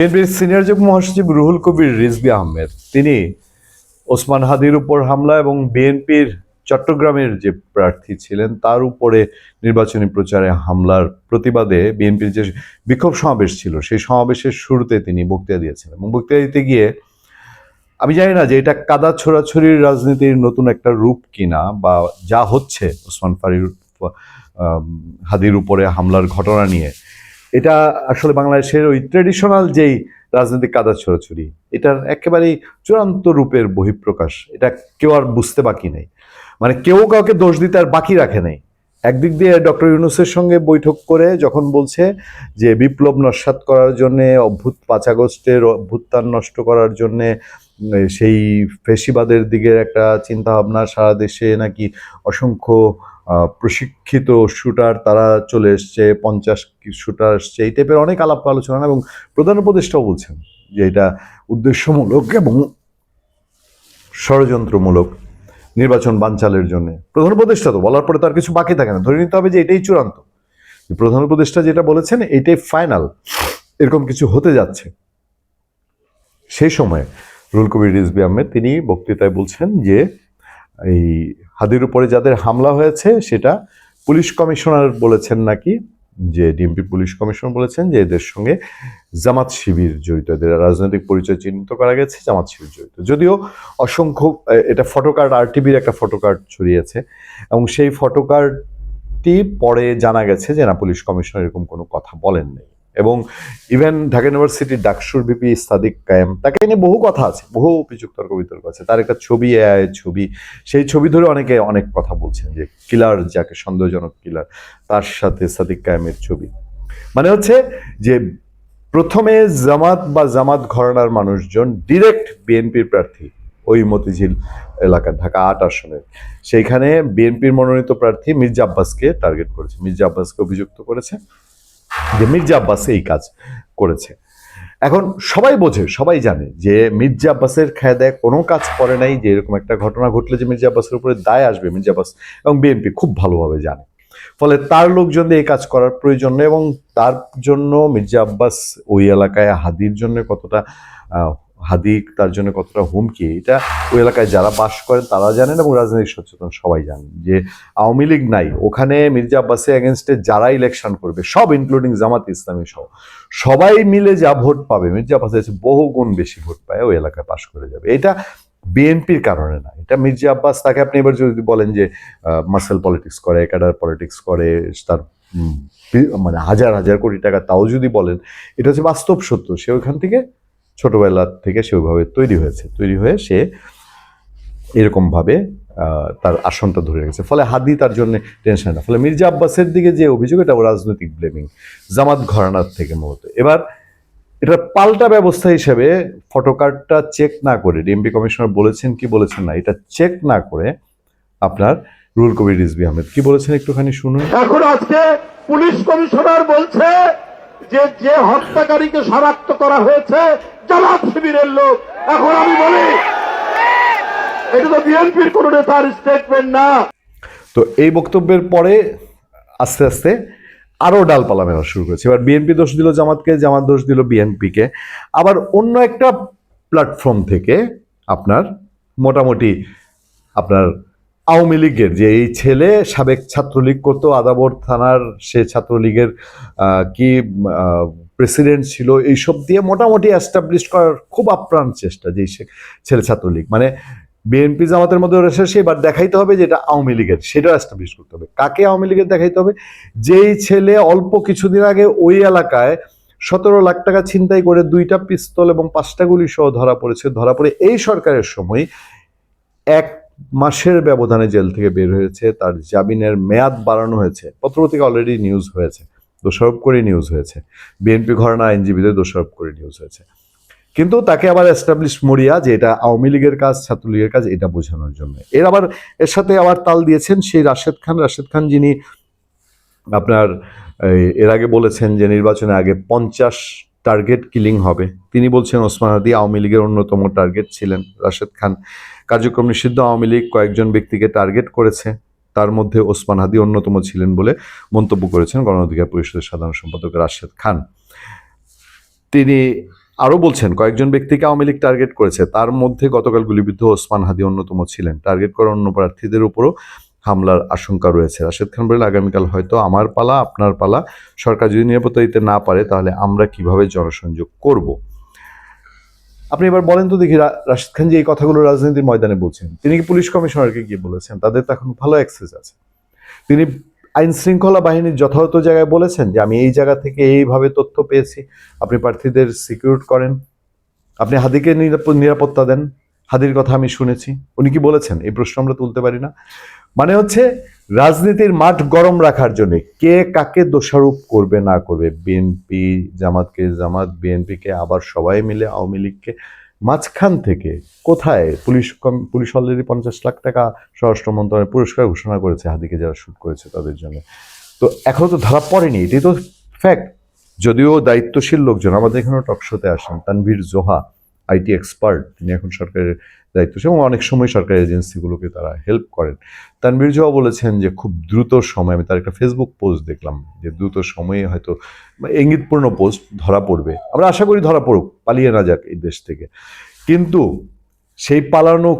বিএনপির সিনিয়র যুগ্ম মহাসচিব রুহুল কবির রিজভী আহমেদ তিনি ওসমান হাদির উপর হামলা এবং বিএনপির চট্টগ্রামের যে প্রার্থী ছিলেন তার উপরে নির্বাচনী প্রচারে হামলার প্রতিবাদে বিএনপির যে বিক্ষোভ সমাবেশ ছিল সেই সমাবেশের শুরুতে তিনি বক্তৃতা দিয়েছেন এবং বক্তৃতা দিতে গিয়ে আমি জানি না যে এটা কাদা ছোড়াছড়ির রাজনীতির নতুন একটা রূপ কিনা বা যা হচ্ছে ওসমান হাদির উপরে হামলার ঘটনা নিয়ে এটা আসলে বাংলাদেশের ওই ট্রেডিশনাল যেই রাজনৈতিক কাদা ছোড়াছড়ি এটার একেবারেই চূড়ান্ত রূপের বহিঃপ্রকাশ। এটা কেউ আর বুঝতে বাকি নেই, মানে কেউ কাউকে দোষ দিতে আর বাকি রাখে নেই। একদিক দিয়ে ডক্টর ইউনূসের সঙ্গে বৈঠক করে যখন বলছে যে বিপ্লব নস্যাৎ করার জন্যে 5 আগস্টের অভ্যুত্থান নষ্ট করার জন্যে সেই ফেসিবাদের দিকের একটা চিন্তা ভাবনা, সারা দেশে নাকি অসংখ্য প্রশিক্ষিত শুটার তারা চলে এসছে, 50 শুটার আসছে, এই টাইপের অনেক আলাপ আলোচনা। এবং প্রধান উপদেষ্টাও বলছেন যে এটা উদ্দেশ্যমূলক এবং ষড়যন্ত্রমূলক নির্বাচন বানচালের জন্য। প্রধান উপদেষ্টা তো বলার পরে তার কিছু বাকি থাকে না, ধরে নিতে হবে যে এটাই চূড়ান্ত, প্রধান উপদেষ্টা যেটা বলেছেন এটাই ফাইনাল, এরকম কিছু হতে যাচ্ছে। সেই সময় রুহুল কবির রিজভী আহমেদ তিনি বক্তৃতায় বলছেন যে এই হাদির উপরে যাদের হামলা হয়েছে সেটা পুলিশ কমিশনার বলেছেন নাকি, যে ডিএমপি পুলিশ কমিশনার বলেছেন যে এদের সঙ্গে জামাত শিবির জড়িত, এদের রাজনৈতিক পরিচয় চিহ্নিত করা গেছে, জামাত শিবির জড়িত। যদিও অসংখ্য এটা ফটোকার্ড, আরটিভির একটা ফটোকার্ড ছড়িয়েছে এবং সেই ফটোকার্ডটি পরে জানা গেছে যে না, পুলিশ কমিশনার এরকম কোনো কথা বলেননি। এবং ইভেন ঢাকা ইউনিভার্সিটির ডাকসুর ভিপি সাদিক কায়েম, তাকে নিয়ে বহু কথা আছে, বহু অভিযোগ তর্ক বিতর্ক আছে, তার একটা ছবি, এআই ছবি, সেই ছবি ধরে অনেকে অনেক কথা বলছেন যে কিলার, যাকে সন্দেহজনক কিলার, তার সাথে সাদিক কায়েমের ছবি। মানে হচ্ছে যে প্রথমে জামাত বা জামাত ঘরানার মানুষজন ডিরেক্ট বিএনপির প্রার্থী ওই মতিঝিল এলাকার ঢাকা 8 আসনের, সেইখানে বিএনপির মনোনীত প্রার্থী মির্জা আব্বাসকে টার্গেট করেছে, মির্জা আব্বাসকে অভিযুক্ত করেছে যে মির্জা আব্বাস এই কাজ করেছে। এখন সবাই বোঝে, সবাই জানে যে মির্জা আব্বাসের খায়দায় কোনো কাজ করে নাই, যে এরকম একটা ঘটনা ঘটলে যে মির্জা আব্বাসের উপরে দায় আসবে মির্জা আব্বাস এবং বিএনপি খুব ভালোভাবে জানে। ফলে তার লোকজনদের এই কাজ করার প্রয়োজন নেই এবং তার জন্য মির্জা আব্বাস ওই এলাকায় হাদির জন্য কতটা হাদি তার জন্য কতটা হুমকি, এটা ওই এলাকায় যারা বাস করেন তারা জানেন এবং রাজনৈতিক সচেতন সবাই জানেন যে আওয়ামী লীগ নাই ওখানে, মির্জা আব্বাসের এগেনস্টে যারা ইলেকশন করবে সব ইনক্লুডিং জামাত ইসলামী সহ সবাই মিলে যা ভোট পাবে মির্জা আব্বাস বহু গুণ বেশি ভোট পায়, ওই এলাকায় পাশ করে যাবে। এটা বিএনপির কারণে না, এটা মির্জা আব্বাস, তাকে আপনি এবার যদি বলেন যে মাসেল পলিটিক্স করে, ক্যাডার পলিটিক্স করে, তার মানে হাজার হাজার কোটি টাকা, তাও যদি বলেন, এটা হচ্ছে বাস্তব সত্য। সে ওইখান থেকে ছোটবেলা থেকে সে ওইভাবে তৈরি হয়েছে, তৈরি হয়ে সে এরকমভাবে তার আসনটা ধরে রেখেছে। ফলে হাদি তার জন্য টেনশন না। ফলে মির্জা আব্বাসের দিকে যে অভিযোগ, এটা রাজনৈতিক ব্লেমিং জামাত ঘরানার থেকে মূলত। এবার এটার পাল্টা ব্যবস্থা হিসেবে ফটোকার্ডটা চেক না করে, ডিএমপি কমিশনার বলেছেন কি বলেছেন না, এটা চেক না করে আপনার রুহুল কবির রিজভী আহমেদ কি বলেছেন একটুখানি শুনুন। এখন আজকে পুলিশ কমিশনার বলছে যে যে হত্যাকারীকে শনাক্ত করা হয়েছে জামাত শিবিরের লোক। এখন আমি বলি এটা তো বিএনপির কোন নেতার স্টেটমেন্ট না। তো এই বক্তব্যের পরে আস্তে আস্তে আরো ডালপালা মেলা শুরু করেছে। এবার বিএনপি দোষ দিল জামাতকে, জামাত দোষ দিল বিএনপিকে। আবার অন্য একটা প্ল্যাটফর্ম থেকে আপনার মোটামুটি আপনার আওয়ামী লীগের যে এই ছেলে সাবেক ছাত্রলীগ করতো, আদাবর থানার সে ছাত্রলীগের কি প্রেসিডেন্ট ছিল, এইসব দিয়ে মোটামুটি এস্টাবলিশ করার খুব আপ্রাণ চেষ্টা, যে ছেলে ছাত্রলীগ মানে বিএনপি জামাতের মধ্যে রয়েছে, এবার দেখাইতে হবে যে এটা আওয়ামী লীগের, সেটা এস্টাবলিশ করতে হবে। কাকে আওয়ামী লীগের দেখাইতে হবে? যেই ছেলে অল্প কিছুদিন আগে ওই এলাকায় 17 লাখ টাকা ছিনতাই করে 2টা পিস্তল এবং 5টা গুলি সহ ধরা পড়েছে, ধরা পড়ে এই সরকারের সময় 1 মাসের ব্যবধানে জেল থেকে বের হয়েছে, তার জামিনের মেয়াদ বাড়ানো হয়েছে, পত্রপত্রিকা অলরেডি নিউজ হয়েছে, দোষারোপ করে নিউজ হয়েছে, বিএনপি ঘরানা আইনজীবীদের দোষারোপ করে নিউজ হয়েছে। কিন্তু তাকে আবার এস্টাবলিশ মরিয়া যে এটা আওয়ামী লীগের কাজ, ছাত্রলীগের কাজ, এটা বোঝানোর জন্য। এর সাথে আবার তাল দিয়েছেন সেই রাশেদ খান যিনি আপনার এর আগে বলেছেন যে নির্বাচনের আগে 50 টার্গেট কিলিং হবে। তিনি বলছেন ওসমান হাদি আওয়ামী লীগের অন্যতম টার্গেট ছিলেন। রাশেদ খান কার্যক্রম নিষিদ্ধ আওয়ামী লীগ কয়েকজন ব্যক্তিকে টার্গেট করেছে, তার মধ্যে ওসমান হাদি অন্যতম ছিলেন বলে মন্তব্য করেছেন গণ অধিকার পরিষদের সাধারণ সম্পাদক রাশেদ খান। তিনি আরো বলছেন কয়েকজন ব্যক্তিকে আওয়ামী লীগ টার্গেট করেছে, তার মধ্যে গতকাল গুলিবিদ্ধ ওসমান হাদি অন্যতম ছিলেন। টার্গেট করা অন্য প্রার্থীদের উপরও হামলার আশঙ্কা রয়েছে। রাশেদ খান বলেন, আগামীকাল হয়তো আমার পালা, আপনার পালা। সরকার যদি নিরাপত্তা দিতে না পারে তাহলে আমরা কিভাবে জনসংযোগ করব? আপনি এবার বলেন তো দেখি, রাশেদ খান যে এই কথাগুলো রাজনীতির ময়দানে বলছেন, তিনি কি পুলিশ কমিশনারকে গিয়ে বলেছেন? তাদের তো এখন ভালো অ্যাক্সেস আছে। তিনি আইন শৃঙ্খলা বাহিনীর যথাযথ জায়গায় বলেছেন যে আমি এই জায়গা থেকে এইভাবে তথ্য পেয়েছি, আপনি প্রার্থীদের সিকিউর করেন, আপনি হাদিকে নিরাপত্তা দেন, হাদির কথা আমি শুনেছি। উনি কি বলেছেন? এই প্রশ্ন আমরা তুলতে পারি না? মানে হচ্ছে রাজনীতির মাঠ গরম রাখার জন্য কে কাকে দোষারোপ করবে না করবে, বিএনপি জামাতকে জামাত, বিএনপিকে আবার সবাই মিলে আওয়ামী লীগকে, মাঝখান থেকে কোথায় পুলিশ অলরেডি 50 লাখ টাকা স্বরাষ্ট্র মন্ত্রণালয় পুরস্কার ঘোষণা করেছে হাদিকে যারা শুট করেছে তাদের জন্য। তো এখনো তো ধরা পড়েনি, এটাই তো ফ্যাক্ট। যদিও দায়িত্বশীল লোকজন আমাদের এখানে টকশোতে আসেন, তানভীর জোহা আইটি এক্সপার্ট, তিনি এখন সরকারের দায়িত্বশীল এবং অনেক সময় সরকারি এজেন্সিগুলোকে তারা হেল্প করেন। তানভীর জোহা বলেছেন যে খুব দ্রুত সময়, আমি তার একটা ফেসবুক পোস্ট দেখলাম যে দ্রুত সময়ে হয়তো ইঙ্গিতপূর্ণ পোস্ট ধরা পড়বে। আমরা আশা করি ধরা পড়ুক, পালিয়ে না যাক এই দেশ থেকে। কিন্তু সেই পালানো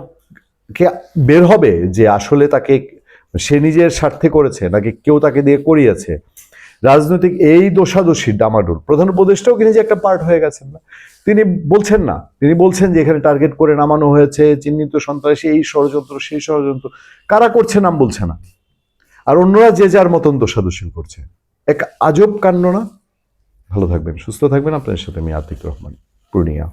কে বের হবে যে আসলে তাকে সে নিজের স্বার্থে করেছে নাকি কেউ তাকে দিয়ে করিয়েছে। রাজনৈতিক এই দোষাদোষী ডামাডোল প্রধান উপদেষ্টাও কি নিজে একটা পার্ট হয়ে গেছেন না? তিনি বলছেন না, তিনি বলছেন যে এখানে টার্গেট করে নামানো হয়েছে, চিহ্নিত সন্ত্রাসী, এই ষড়যন্ত্র সেই ষড়যন্ত্র, কারা করছে নাম বলছে না, আর অন্যরা যে যার মতন দোষাদোষী করছে। এক আজব কাণ্ড না? ভালো থাকবেন, সুস্থ থাকবেন। আপনার সাথে আমি আতিক রহমান, পূর্ণিয়া।